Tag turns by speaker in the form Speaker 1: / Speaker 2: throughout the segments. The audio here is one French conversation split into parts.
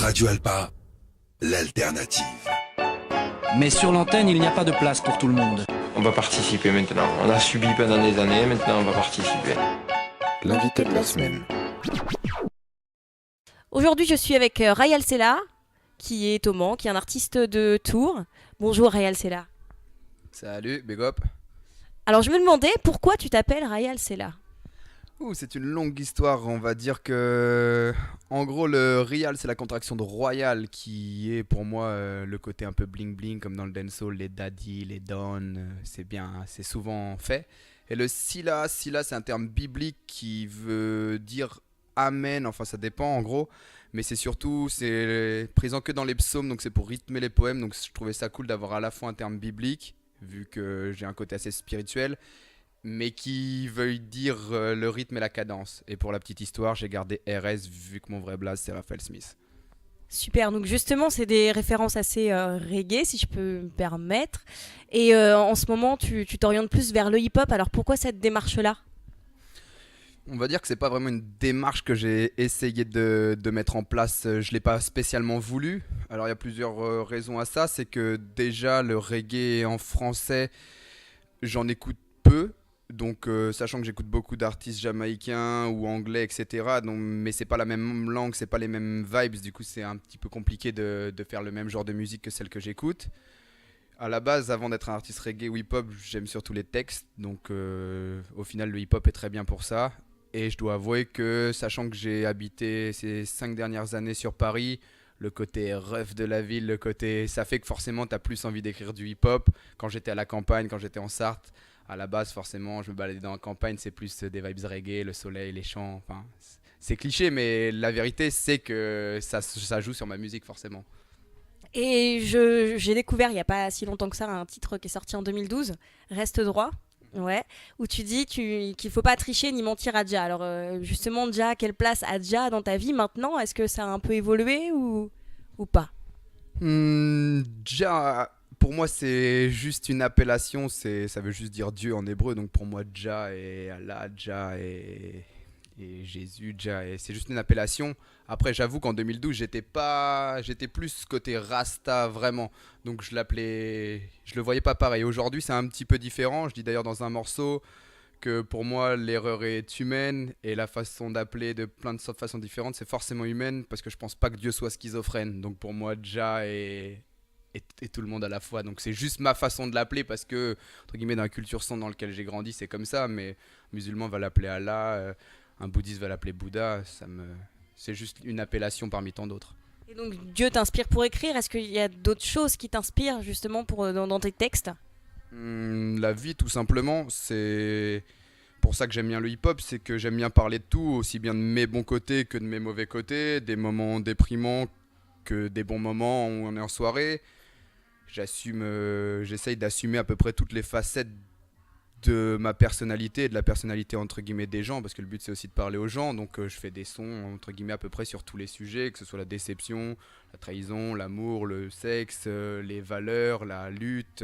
Speaker 1: Radio Alpa, l'alternative.
Speaker 2: Mais sur l'antenne, il n'y a pas de place pour tout le monde.
Speaker 3: On va participer maintenant. On a subi pendant des années, maintenant on va participer.
Speaker 1: L'invité de la semaine.
Speaker 4: Aujourd'hui, je suis avec Rayal Sela, qui est au Mans, qui est un artiste de Tours. Bonjour Rayal Sela.
Speaker 5: Salut, big up.
Speaker 4: Alors je me demandais pourquoi tu t'appelles Rayal Sela.
Speaker 5: C'est une longue histoire, on va dire que... En gros, le Rial, c'est la contraction de Royal, qui est pour moi le côté un peu bling bling, comme dans le dancehall, les daddy, les don, c'est bien, c'est souvent fait. Et le Sila, c'est un terme biblique qui veut dire amen, enfin ça dépend en gros. Mais c'est surtout, c'est présent que dans les psaumes, donc c'est pour rythmer les poèmes. Donc je trouvais ça cool d'avoir à la fois un terme biblique, vu que j'ai un côté assez spirituel, mais qui veuille dire le rythme et la cadence. Et pour la petite histoire, j'ai gardé RS vu que mon vrai blaze c'est Raphaël Smith.
Speaker 4: Super, donc justement c'est des références assez reggae si je peux me permettre. Et en ce moment tu t'orientes plus vers le hip-hop, alors pourquoi cette démarche-là ?
Speaker 5: On va dire que c'est pas vraiment une démarche que j'ai essayé de mettre en place, je l'ai pas spécialement voulu. Alors il y a plusieurs raisons à ça, c'est que déjà le reggae en français, j'en écoute peu. Donc sachant que j'écoute beaucoup d'artistes jamaïcains ou anglais, etc. Donc, mais c'est pas la même langue, c'est pas les mêmes vibes, du coup c'est un petit peu compliqué de faire le même genre de musique que celle que j'écoute. À la base, avant d'être un artiste reggae ou hip-hop, j'aime surtout les textes, donc au final le hip-hop est très bien pour ça. Et je dois avouer que, sachant que j'ai habité ces 5 dernières années sur Paris, le côté rough de la ville, ça fait que forcément t'as plus envie d'écrire du hip-hop. Quand j'étais à la campagne, quand j'étais en Sarthe, à la base forcément je me baladais dans la campagne, c'est plus des vibes reggae, le soleil, les chants, enfin c'est cliché mais la vérité c'est que ça joue sur ma musique forcément.
Speaker 4: Et j'ai découvert il n'y a pas si longtemps que ça un titre qui est sorti en 2012, Reste droit. Ouais, où tu dis qu'il ne faut pas tricher ni mentir à Dja. Alors justement, Dja, quelle place a Dja dans ta vie maintenant ? Est-ce que ça a un peu évolué ou pas ?
Speaker 5: Dja, pour moi c'est juste une appellation, ça veut juste dire Dieu en hébreu, donc pour moi Dja et Allah, Dja et Jésus, Dja, c'est juste une appellation. Après j'avoue qu'en 2012 j'étais plus côté Rasta vraiment, donc je le voyais pas pareil. Aujourd'hui c'est un petit peu différent, je dis d'ailleurs dans un morceau que pour moi l'erreur est humaine et la façon d'appeler de plein de façons différentes c'est forcément humaine parce que je pense pas que Dieu soit schizophrène, donc pour moi Dja et tout le monde à la fois, donc c'est juste ma façon de l'appeler parce que entre guillemets dans la culture son dans laquelle j'ai grandi c'est comme ça, mais un musulman va l'appeler Allah, un bouddhiste va l'appeler Bouddha, c'est juste une appellation parmi tant d'autres.
Speaker 4: Et donc Dieu t'inspire pour écrire ? Est-ce qu'il y a d'autres choses qui t'inspirent justement dans tes textes ?
Speaker 5: La vie tout simplement, c'est pour ça que j'aime bien le hip-hop, c'est que j'aime bien parler de tout, aussi bien de mes bons côtés que de mes mauvais côtés, des moments déprimants que des bons moments où on est en soirée. J'essaye d'assumer à peu près toutes les facettes de ma personnalité et de la personnalité entre guillemets des gens, parce que le but c'est aussi de parler aux gens, donc je fais des sons entre guillemets à peu près sur tous les sujets, que ce soit la déception, la trahison, l'amour, le sexe, les valeurs, la lutte.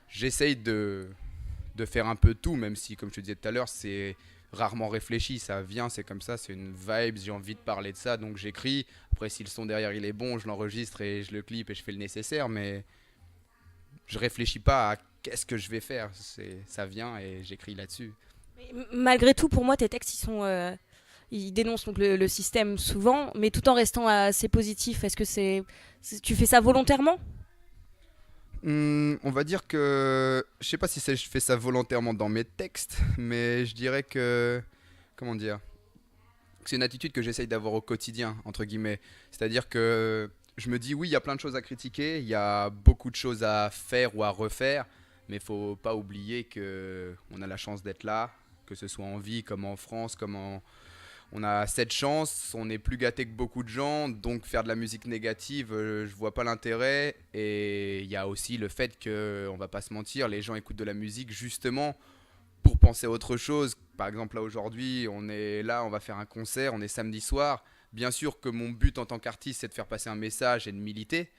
Speaker 5: J'essaye de faire un peu tout, même si comme je te disais tout à l'heure c'est rarement réfléchi, ça vient, c'est comme ça, c'est une vibe, j'ai envie de parler de ça, donc j'écris. Après si le son derrière il est bon, je l'enregistre et je le clip et je fais le nécessaire, mais je réfléchis pas à qu'est-ce que je vais faire, ça vient et j'écris là-dessus.
Speaker 4: Mais malgré tout, pour moi, tes textes, ils dénoncent donc le système souvent, mais tout en restant assez positif. Est-ce que tu fais ça volontairement ?
Speaker 5: On va dire que je sais pas si je fais ça volontairement dans mes textes, mais je dirais que comment dire, c'est une attitude que j'essaye d'avoir au quotidien entre guillemets. C'est-à-dire que je me dis oui, il y a plein de choses à critiquer, il y a beaucoup de choses à faire ou à refaire, mais faut pas oublier que on a la chance d'être là, que ce soit en vie comme en France, on a cette chance, on est plus gâté que beaucoup de gens, donc faire de la musique négative, je vois pas l'intérêt. Et il y a aussi le fait que, on va pas se mentir, les gens écoutent de la musique justement pour penser à autre chose. Par exemple là aujourd'hui, on est là, on va faire un concert, on est samedi soir. Bien sûr que mon but en tant qu'artiste c'est de faire passer un message et de militer,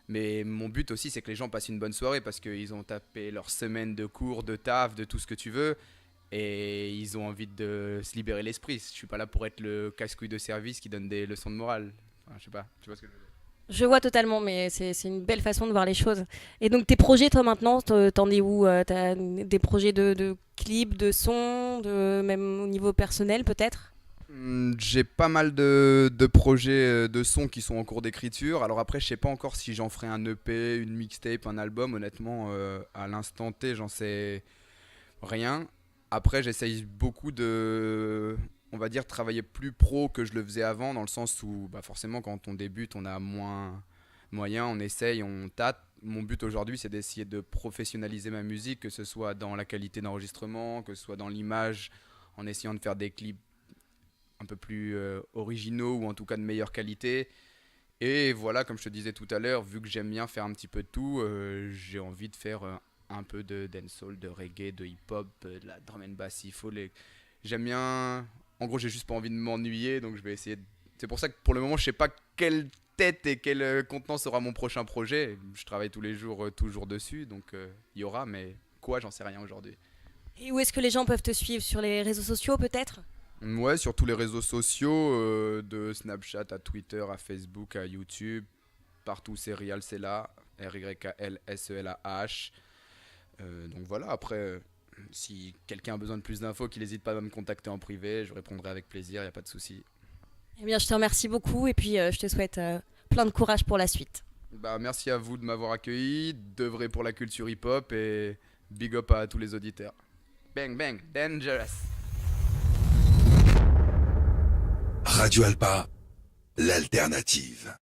Speaker 5: mais mon but aussi c'est que les gens passent une bonne soirée parce qu'ils ont tapé leur semaine de cours, de taf, de tout ce que tu veux. Et ils ont envie de se libérer l'esprit. Je suis pas là pour être le casse-couille de service qui donne des leçons de morale. Enfin, je sais pas, tu vois ce que je veux dire.
Speaker 4: Je vois totalement, mais c'est une belle façon de voir les choses. Et donc tes projets, toi maintenant, t'en es où? T'as des projets de clips, de sons, même au niveau personnel peut-être?
Speaker 5: J'ai pas mal de projets de sons qui sont en cours d'écriture. Alors après, je sais pas encore si j'en ferai un EP, une mixtape, un album. Honnêtement, à l'instant T, j'en sais rien. Après, j'essaye beaucoup de, on va dire, travailler plus pro que je le faisais avant, dans le sens où, bah forcément, quand on débute, on a moins moyens, on essaye, on tâte. Mon but aujourd'hui, c'est d'essayer de professionnaliser ma musique, que ce soit dans la qualité d'enregistrement, que ce soit dans l'image, en essayant de faire des clips un peu plus originaux ou en tout cas de meilleure qualité. Et voilà, comme je te disais tout à l'heure, vu que j'aime bien faire un petit peu de tout, j'ai envie de faire un peu de dancehall, de reggae, de hip-hop, de la drum and bass, il faut les... J'aime bien... En gros, j'ai juste pas envie de m'ennuyer, donc je vais essayer de... C'est pour ça que pour le moment, je sais pas quelle tête et quel contenant sera mon prochain projet. Je travaille tous les jours, toujours dessus, donc il y aura, mais quoi, j'en sais rien aujourd'hui.
Speaker 4: Et où est-ce que les gens peuvent te suivre? Sur les réseaux sociaux peut-être?
Speaker 5: Ouais, sur tous les réseaux sociaux, de Snapchat à Twitter, à Facebook, à YouTube, partout c'est Rial Sela, RYKLSELAH. Donc voilà, après, si quelqu'un a besoin de plus d'infos, qu'il n'hésite pas à me contacter en privé, je répondrai avec plaisir, il n'y a pas de souci.
Speaker 4: Eh bien, je te remercie beaucoup et puis je te souhaite plein de courage pour la suite.
Speaker 5: Bah, merci à vous de m'avoir accueilli, d'œuvrer pour la culture hip-hop et big up à tous les auditeurs. Bang bang, dangerous.
Speaker 1: Radio Alpa, l'alternative.